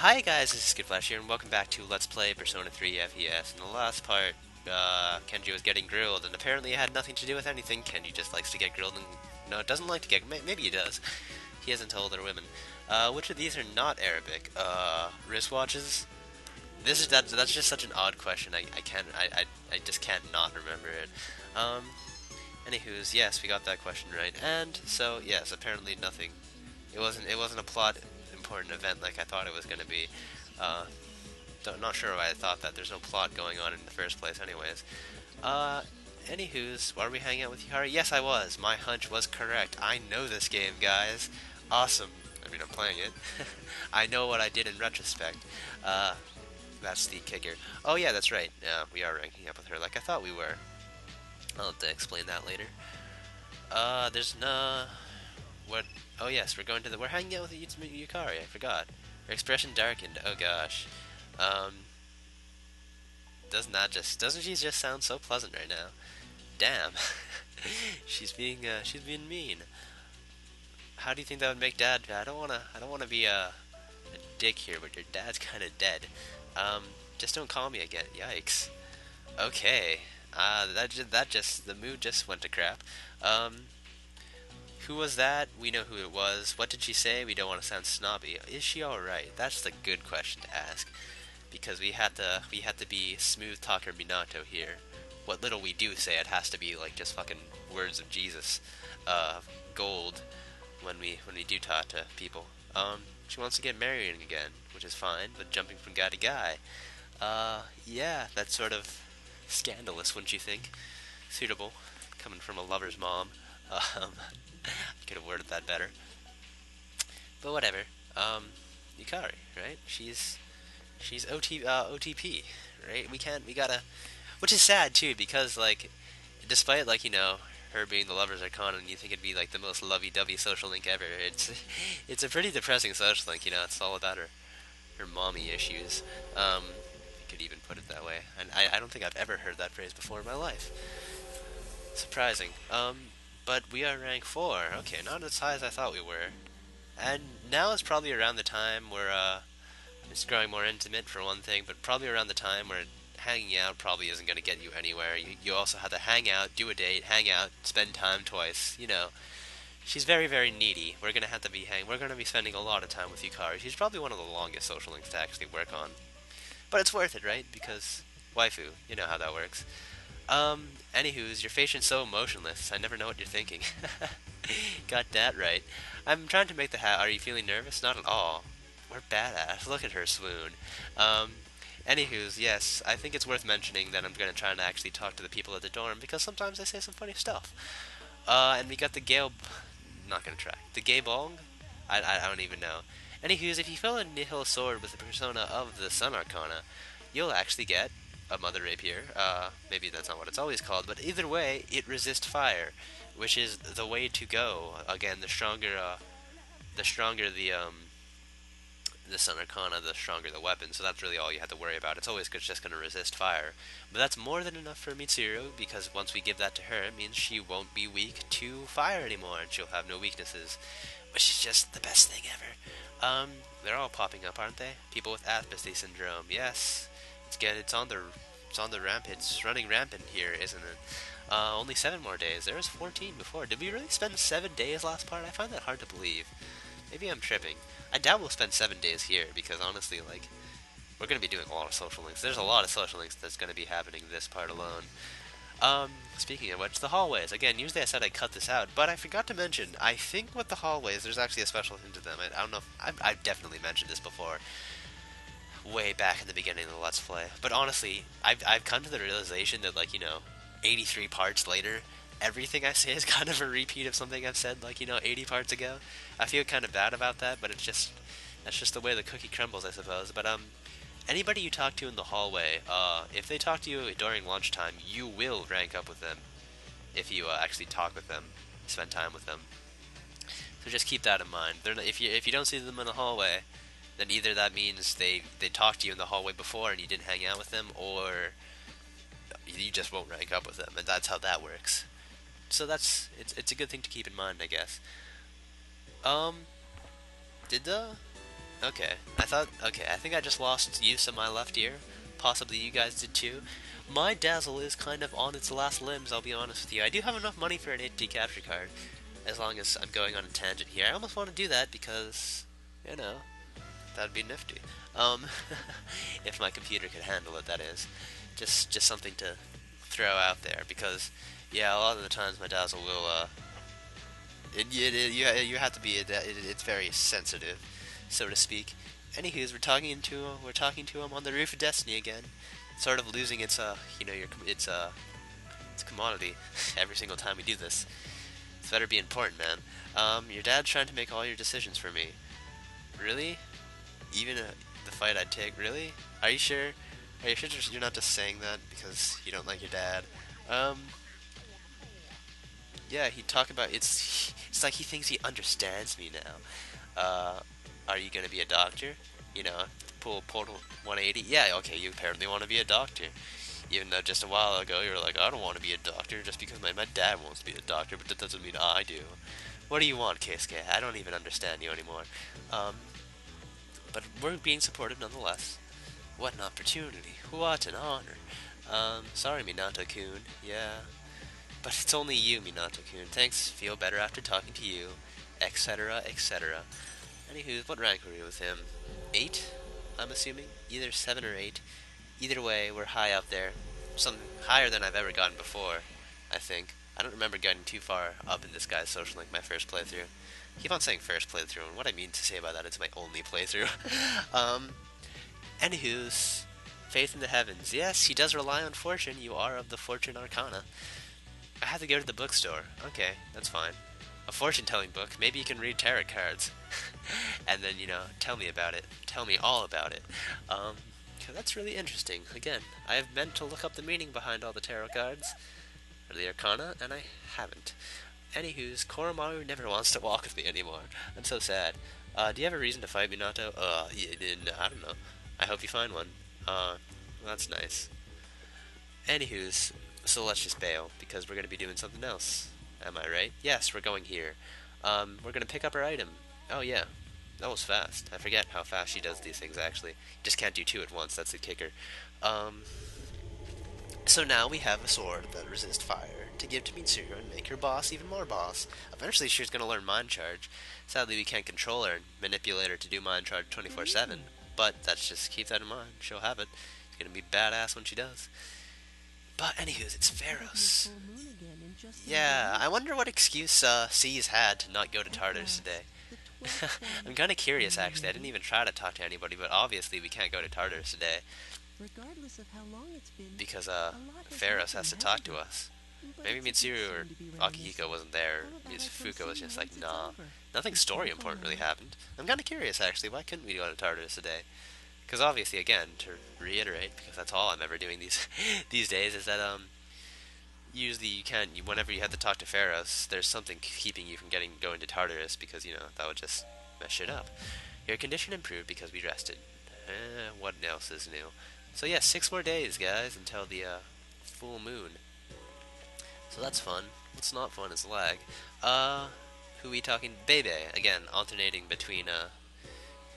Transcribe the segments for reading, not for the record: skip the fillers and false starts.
Hi guys, this is skittflash here, and welcome back to Let's Play Persona 3 FES. In the last part, Kenji was getting grilled, and apparently it had nothing to do with anything. Kenji just likes to get grilled, and no, doesn't like to get. Maybe he does. He hasn't told other women. Which of these are not Arabic? Wristwatches. That's just such an odd question. I just can't not remember it. Anywho's, yes, we got that question right, and so yes, apparently nothing. It wasn't a plot important event like I thought it was going to be. Uh, Not sure why I thought that. There's no plot going on in the first place, anyways. Anywho's, were we hanging out with Yukari? Yes, I was. My hunch was correct. I know this game, guys. Awesome. I mean, I'm playing it. I know what I did in retrospect. That's the kicker. Oh yeah, that's right. Yeah, we are ranking up with her like I thought we were. I'll have to explain that later. There's no... What? Oh yes, we're hanging out with Yukari. I forgot. Her expression darkened. Oh gosh. Um, doesn't she just sound so pleasant right now? Damn. She's being mean. How do you think that would make Dad? I don't wanna be a dick here, but your dad's kind of dead. Um, just don't call me again. Yikes. Okay. The mood just went to crap. Um, Who was that? We know who it was. What did she say? We don't want to sound snobby. Is she alright? That's the good question to ask. Because we had to be smooth talker Minato here. What little we do say, it has to be like just fucking words of Jesus. Gold when we do talk to people. She wants to get married again, which is fine, but jumping from guy to guy. Yeah, that's sort of scandalous, wouldn't you think? Suitable, coming from a lover's mom. Um, I could have worded that better. But whatever. Yukari, right? She's OTP, right? We gotta, which is sad too, because like, despite like her being the lover's icon, and you think it'd be like the most lovey-dovey social link ever, it's a pretty depressing social link. It's all about her mommy issues. You could even put it that way, and I don't think I've ever heard that phrase before in my life. Surprising. But we are rank 4. Okay, not as high as I thought we were. And now is probably around the time where, it's growing more intimate for one thing, but probably around the time where hanging out probably isn't going to get you anywhere. You also have to hang out, do a date, hang out, spend time twice, She's very, very needy. We're gonna be spending a lot of time with Yukari. She's probably one of the longest social links to actually work on. But it's worth it, right? Because waifu, you know how that works. Anywho's, your face is so emotionless. I never know what you're thinking. Got that right. I'm trying to make the hat. Are you feeling nervous? Not at all. We're badass. Look at her swoon. Um, Anywho's, yes, I think it's worth mentioning that I'm going to try and actually talk to the people at the dorm, because sometimes they say some funny stuff. And we got the Gale... Not going to try. The Gay Bong? I don't even know. Anywho's, if you fill a Nihil sword with the persona of the Sun Arcana, you'll actually get a Mother Rapier. Maybe that's not what it's always called, but either way, it resists fire, which is the way to go. Again, the Sun Arcana, the stronger the weapon, so that's really all you have to worry about. It's always just going to resist fire. But that's more than enough for Mitsuru, because once we give that to her, it means she won't be weak to fire anymore, and she'll have no weaknesses, which is just the best thing ever. They're all popping up, aren't they? People with apathy syndrome, yes. It's on the rampant. It's running rampant here, isn't it? Only 7 more days. There was 14 before. Did we really spend 7 days last part? I find that hard to believe. Maybe I'm tripping. I doubt we'll spend 7 days here, because honestly, like, we're going to be doing a lot of social links. There's a lot of social links that's going to be happening this part alone. Speaking of which, the hallways. Again, usually I said I'd cut this out, but I forgot to mention, I think with the hallways, there's actually a special thing to them. I don't know if... I've definitely mentioned this before, way back in the beginning of the Let's Play. But honestly, I've come to the realization that, like, 83 parts later, everything I say is kind of a repeat of something I've said, like, 80 parts ago. I feel kind of bad about that, but that's just the way the cookie crumbles, I suppose. But, anybody you talk to in the hallway, if they talk to you during lunchtime, you will rank up with them if you actually talk with them, spend time with them. So just keep that in mind. If you don't see them in the hallway, then either that means they talked to you in the hallway before and you didn't hang out with them, or you just won't rank up with them, and that's how that works. So it's a good thing to keep in mind, I guess. Did the Okay. Okay, I think I just lost use of my left ear. Possibly you guys did too. My dazzle is kind of on its last limbs, I'll be honest with you. I do have enough money for an 8D capture card, as long as I'm going on a tangent here. I almost want to do that because, you know, that'd be nifty. Um, if my computer could handle it, that is. Just something to throw out there, because, yeah, a lot of the times my dazzle will, you have to be, it's very sensitive, so to speak. Anywho's, we're talking to him on the roof of Destiny again, sort of losing its, its commodity every single time we do this. It's better be important, man. Your dad's trying to make all your decisions for me. Really? Even the fight I'd take? Really? Are you sure? Are you sure you're not just saying that because you don't like your dad? Um, yeah, he talk about it's. It's like he thinks he understands me now. Are you gonna be a doctor? You know, pull portal 180. Yeah, okay, you apparently want to be a doctor. Even though just a while ago you were like, I don't want to be a doctor just because my dad wants to be a doctor, but that doesn't mean I do. What do you want, Keisuke? I don't even understand you anymore. Um, but we're being supportive nonetheless. What an opportunity. What an honor. Sorry, Minato-kun. Yeah. But it's only you, Minato-kun. Thanks, feel better after talking to you. Etc., etc. Anywho, what rank were you with him? 8? I'm assuming? Either 7 or 8. Either way, we're high up there. Something higher than I've ever gotten before, I think. I don't remember getting too far up in this guy's social link my first playthrough. Keep on saying first playthrough, and what I mean to say by that is my only playthrough. um, Anywho's, faith in the heavens. Yes, he does rely on fortune. You are of the fortune arcana. I have to go to the bookstore. Okay, that's fine. A fortune-telling book. Maybe you can read tarot cards. And then, tell me about it. Tell me all about it. 'Cause that's really interesting. Again, I have meant to look up the meaning behind all the tarot cards, or the arcana, and I haven't. Anywho's, Koromaru never wants to walk with me anymore. I'm so sad. Do you have a reason to fight Minato? I don't know. I hope you find one. That's nice. Anywho's, so let's just bail, because we're going to be doing something else. Am I right? Yes, we're going here. We're going to pick up our item. Oh, yeah. That was fast. I forget how fast she does these things, actually. Just can't do two at once, that's the kicker. Um, so now we have a sword that resists fire to give to Mitsuru and make her boss even more boss. Eventually she's going to learn Mind Charge. Sadly we can't control her and manipulate her to do Mind Charge 24/7. But that's just, keep that in mind. She'll have it. It's going to be badass when she does. But anywho's, it's Pharos. Yeah, I wonder what excuse C's had to not go to Tartarus today. I'm kind of curious, actually. I didn't even try to talk to anybody, but obviously we can't go to Tartarus today. Because, Pharos has to talk to us. Maybe Mitsuru or Akihiko wasn't there. Fuka was just like, nah. Nothing story important really happened. I'm kind of curious, actually. Why couldn't we go to Tartarus today? Because obviously, again, to reiterate, because that's all I'm ever doing these these days, is that, usually you can't, whenever you have to talk to Pharos, there's something keeping you from going to Tartarus, because, that would just mess shit up. Your condition improved because we rested. What else is new? So yeah, 6 more days, guys, until the, full moon. So that's fun. What's not fun is lag. Who we talking? Bebe, again, alternating between,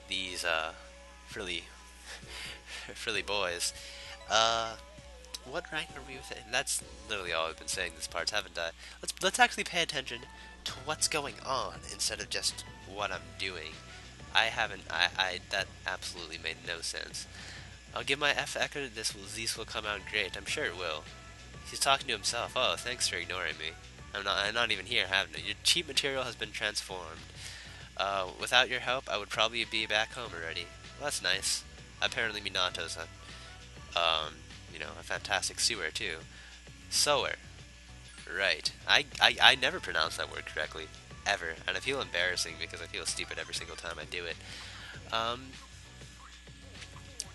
these, frilly, frilly boys. What rank are we with it? That's literally all I've been saying this part, haven't I? Let's actually pay attention to what's going on instead of just what I'm doing. That absolutely made no sense. I'll give my F echo to these will come out great. I'm sure it will. He's talking to himself. Oh, thanks for ignoring me. I'm not even here, haven't I? Your cheap material has been transformed. Without your help, I would probably be back home already. Well, that's nice. Apparently Minato's a fantastic sewer too. Sewer. Right. I never pronounce that word correctly. Ever. And I feel embarrassing because I feel stupid every single time I do it. I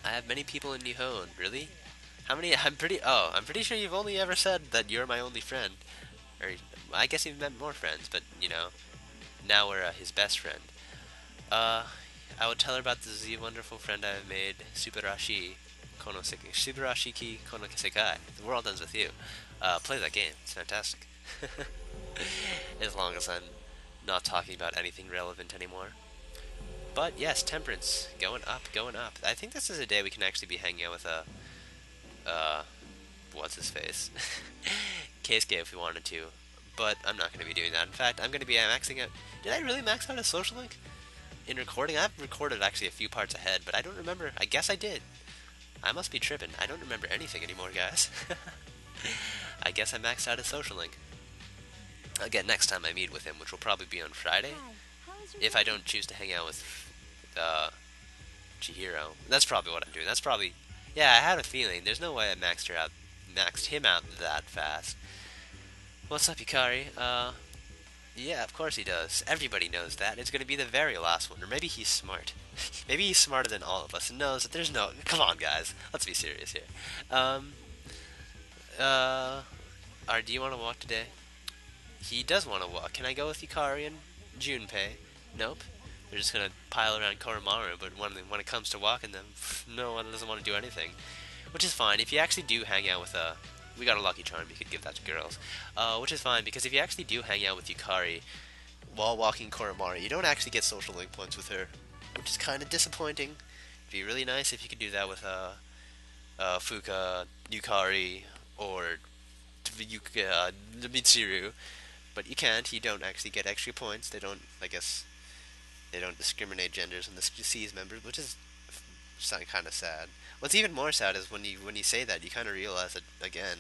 have many people in Nihon. Really? How many? I'm pretty sure you've only ever said that you're my only friend. Or, I guess you've met more friends, but, now we're his best friend. I would tell her about the wonderful friend I have made, Subarashi ki kono sekai. The world ends with you. Play that game. It's fantastic. As long as I'm not talking about anything relevant anymore. But yes, Temperance, going up, going up. I think this is a day we can actually be hanging out with what's his face? Keisuke if we wanted to. But I'm not going to be doing that. In fact, I'm going to be maxing out. Did I really max out a social link? In recording? I've recorded actually a few parts ahead, but I don't remember. I guess I did. I must be tripping. I don't remember anything anymore, guys. I guess I maxed out a social link. Again, next time I meet with him, which will probably be on Friday, if I don't choose to hang out with Chihiro. That's probably what I'm doing. That's probably... Yeah, I had a feeling. There's no way I maxed him out that fast. What's up, Yukari? Yeah, of course he does. Everybody knows that. It's going to be the very last one. Or maybe he's smart. Maybe he's smarter than all of us and knows that there's no... Come on, guys. Let's be serious here. Do you want to walk today? He does want to walk. Can I go with Yukari and Junpei? Nope. They're just going to pile around Koromaru, but when it comes to walking them, no one doesn't want to do anything. Which is fine. If you actually do hang out with we got a lucky charm, you could give that to girls. Which is fine, because if you actually do hang out with Yukari while walking Koromaru, you don't actually get social link points with her, which is kind of disappointing. It'd be really nice if you could do that with Fuka, Yukari, or Mitsuru, but you can't. You don't actually get extra points. They don't, I guess, they don't discriminate genders in the C's members, which is kind of sad. What's even more sad is when you say that, you kind of realize that, again,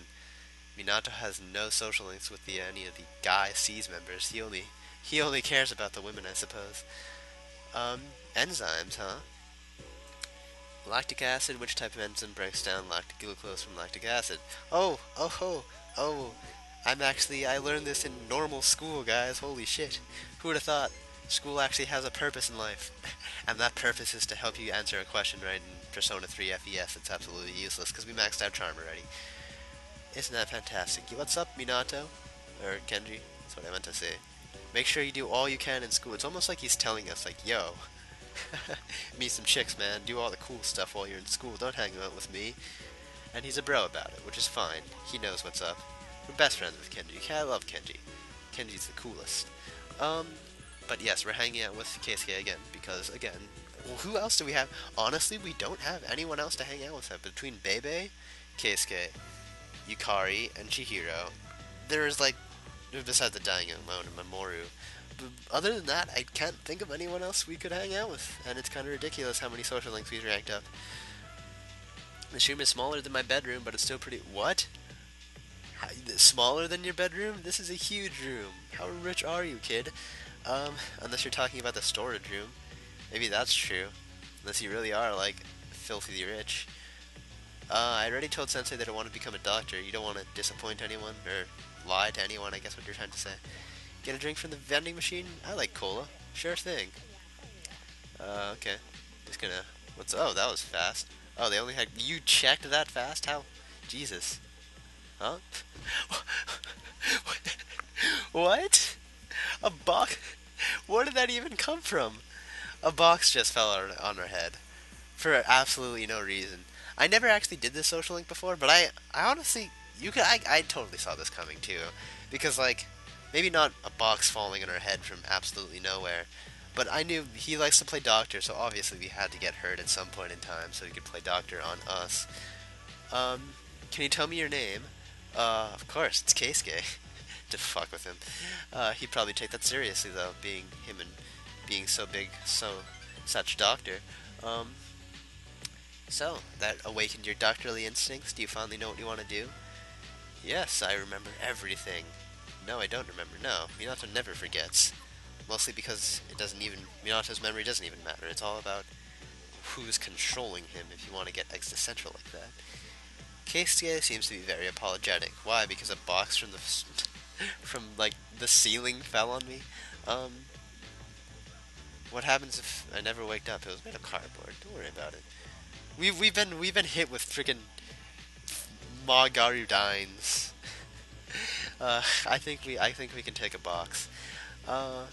Minato has no social links with any of the guy C's members. He only cares about the women, I suppose. Enzymes, huh? Lactic acid. Which type of enzyme breaks down lactic glucose from lactic acid? Oh. I learned this in normal school, guys. Holy shit. Who would have thought? School actually has a purpose in life. And that purpose is to help you answer a question right in Persona 3 FES. It's absolutely useless because we maxed out Charm already. Isn't that fantastic? What's up, Minato? Or Kenji? That's what I meant to say. Make sure you do all you can in school. It's almost like he's telling us, like, yo, meet some chicks, man. Do all the cool stuff while you're in school. Don't hang out with me. And he's a bro about it, which is fine. He knows what's up. We're best friends with Kenji. I love Kenji. Kenji's the coolest. But yes, we're hanging out with Keisuke again, because, again, well, who else do we have? Honestly, we don't have anyone else to hang out with. Between Bebe, Keisuke, Yukari, and Chihiro, there's, like, besides the Daimon and Mamoru, but other than that, I can't think of anyone else we could hang out with, and it's kind of ridiculous how many social links we've ranked up. This room is smaller than my bedroom, but it's still pretty... What? Smaller than your bedroom? This is a huge room. How rich are you, kid? Unless you're talking about the storage room. Maybe that's true. Unless you really are, like, filthy rich. I already told Sensei that I want to become a doctor. You don't want to disappoint anyone, or lie to anyone, I guess what you're trying to say. Get a drink from the vending machine? I like cola. Sure thing. Okay. Just gonna... Oh, that was fast. Oh, they only had... You checked that fast? How? Jesus. Huh? What? A box? Where did that even come from? A box just fell on her head. For absolutely no reason. I never actually did this social link before, but I honestly... I totally saw this coming, too. Because, like, maybe not a box falling on her head from absolutely nowhere, but I knew he likes to play doctor, so obviously we had to get hurt at some point in time so he could play doctor on us. Can you tell me your name? Of course, it's Keisuke. To fuck with him. He'd probably take that seriously, though, being him and being so big, such doctor. So, that awakened your doctorly instincts? Do you finally know what you want to do? Yes, I remember everything. No, I don't remember. No, Minato never forgets. Mostly because Minato's memory doesn't even matter. It's all about who's controlling him, if you want to get existential like that. Keisuke seems to be very apologetic. Why? Because a box from like the ceiling fell on me. What happens if I never waked up? It was made of cardboard. Don't worry about it. We've been hit with freaking Margarudines. I think we can take a box. Oh,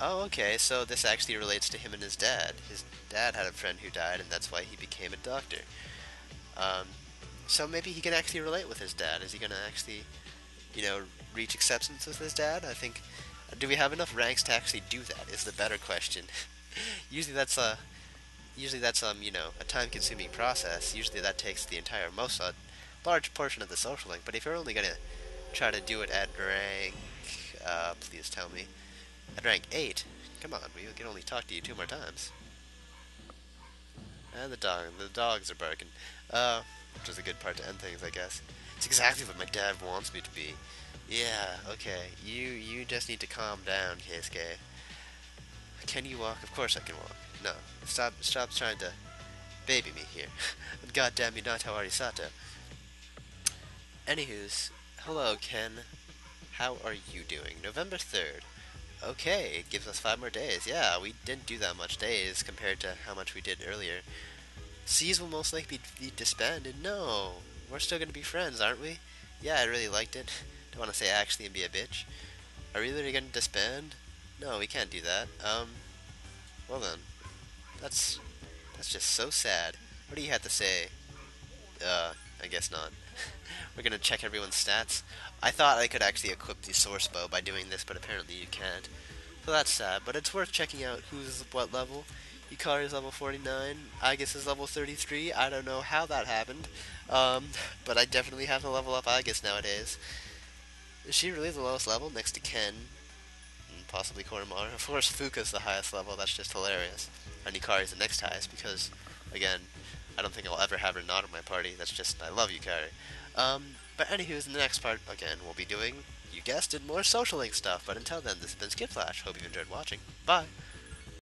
okay. So this actually relates to him and his dad. His dad had a friend who died, and that's why he became a doctor. So maybe he can actually relate with his dad. Is he gonna actually, reach acceptance with his dad? I think. Do we have enough ranks to actually do that? Is the better question. Usually that's you know, a time-consuming process. Usually that takes the entire most large portion of the social link. But if you're only gonna try to do it at rank, please tell me, at rank 8, come on, we can only talk to you 2 more times. And the dogs are barking. Which is a good part to end things, I guess. It's exactly what my dad wants me to be. Yeah, okay. You just need to calm down, Keisuke. Can you walk? Of course I can walk. No, stop trying to baby me here. And goddamn you, not Arisato. Anywho's, hello Ken. How are you doing? November 3rd. Okay, it gives us 5 more days. Yeah, we didn't do that much days compared to how much we did earlier. C's will most likely be disbanded. No, we're still gonna be friends, aren't we? Yeah, I really liked it. Don't want to say actually and be a bitch. Are we really gonna disband? No, we can't do that. Well then, that's that's just so sad. What do you have to say? I guess not. We're gonna check everyone's stats. I thought I could actually equip the source bow by doing this, but apparently you can't. So that's sad, but it's worth checking out who's what level. Yukari is level 49, Aegis is level 33. I don't know how that happened, but I definitely have to level up Aegis nowadays. Is she really the lowest level next to Ken? And possibly Koromaru. Of course, Fuka's the highest level, that's just hilarious. And Yukari's the next highest because, again, I don't think I'll ever have her not in my party. That's just, I love Yukari. But anywho, in the next part, again, we'll be doing, you guessed it, more social link stuff. But until then, this has been skittflash. Hope you've enjoyed watching. Bye!